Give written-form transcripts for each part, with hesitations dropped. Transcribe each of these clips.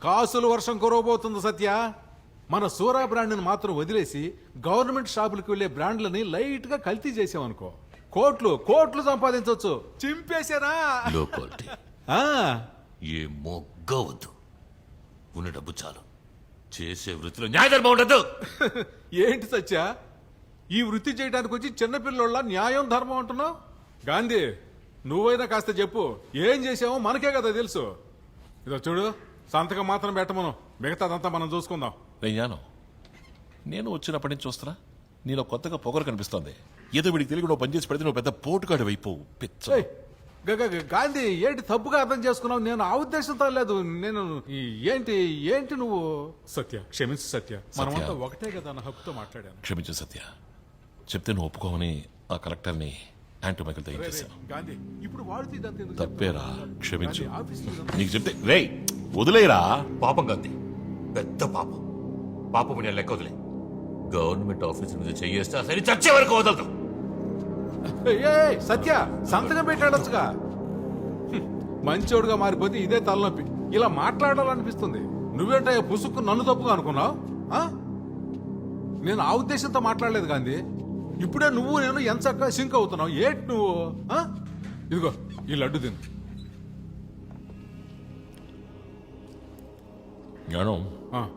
కాసులు వర్షం కురవబోతుంది సత్య. మన సూరా బ్రాండ్ని మాత్రం వదిలేసి గవర్నమెంట్ షాపులకు వెళ్లే బ్రాండ్లని లైట్ గా కల్తీ చేసామనుకో, కోట్లు కోట్లు సంపాదించవచ్చు. చింపేశారా? లో క్వాలిటీ ఆ, ఏ మొగ్గ వద్దు, ఉన్న డబ్బు చాలు. చేసే వృత్తిలో న్యాయధర్మం ఉండదు. ఏంటి సత్య, ఈ వృత్తి చేయడానికి వచ్చి చిన్నపిల్లోళ్ళ న్యాయం ధర్మం అంటున్నావు? గాంధీ, నువ్వైనా కాస్త చెప్పు, ఏం చేసావో మనకే కదా తెలుసు. ఇదో చూడు, సంతకం మాత్రం పెట్టమను, మిగతాదంతా మనం చూసుకుందాం. జ్ఞానం, నేను వచ్చినప్పటి నుంచి చూస్తున్నా నీలో కొత్తగా పొగరు కనిపిస్తోంది. ఏదో వీడికి తెలియక నువ్వు పనిచేసి పెడితే నువ్వు పెద్ద పోటుగాడు అయిపోవు. పిచ్చ ఏయ్, గాంధీ, ఏంటి తప్పుగా అర్థం చేసుకున్నావు? నేను ఆ ఉద్దేశంతో లేదు. నేను ఏంటి ఏంటి నువ్వు? సత్య, క్షమించు సత్య, మనమంతా ఒకటే కదా అన్న హక్కుతో మాట్లాడాను. క్షమించు సత్య, చెప్తే నువ్వు ఒప్పుకోమని ఆ కలెక్టర్ని యాంటీ మైకల్ రే, రే, తగ్గించేశాను. గాంధీ, ఇప్పుడు వాడితే ఇదంతా ఎందుకు తప్పేరా, చెప్తావు? క్షమించు. గాంధీ, ఆఫీస్లో ఇదంతా- నీకు చెప్తే రే వదిలేరా. పాపం కాంతి, పెద్ద పాపం. పాపం నేను లెక్క వదిలే. గవర్నమెంట్ ఆఫీస్ మీద చెయ్యేస్తే అసలు చచ్చే వరకు వదలదు. ఏయ్, సత్య, సంతకం పెట్టాడొచ్చుగా. మంచోడుగా మారిపోతే ఇదే తలనొప్పి. ఇలా మాట్లాడాలనిపిస్తుంది. నువ్వేంటో పుసుక్కు నన్ను తప్పుగా అనుకున్నావు? నేను ఆ ఉద్దేశంతో మాట్లాడలేదు గాంధీ. ఇప్పుడే నువ్వు నేను ఎంచక్క సింక్ అవుతున్నావు. ఏంటి నువ్వు? ఇదిగో ఈ లడ్డు తిను. జ్ఞానం, ఆ,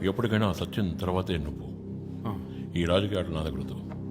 ఎప్పటికైనా సత్యం తర్వాతే నువ్వు. ఆ. ఈ రాజకీయాలు నా దగ్గరతో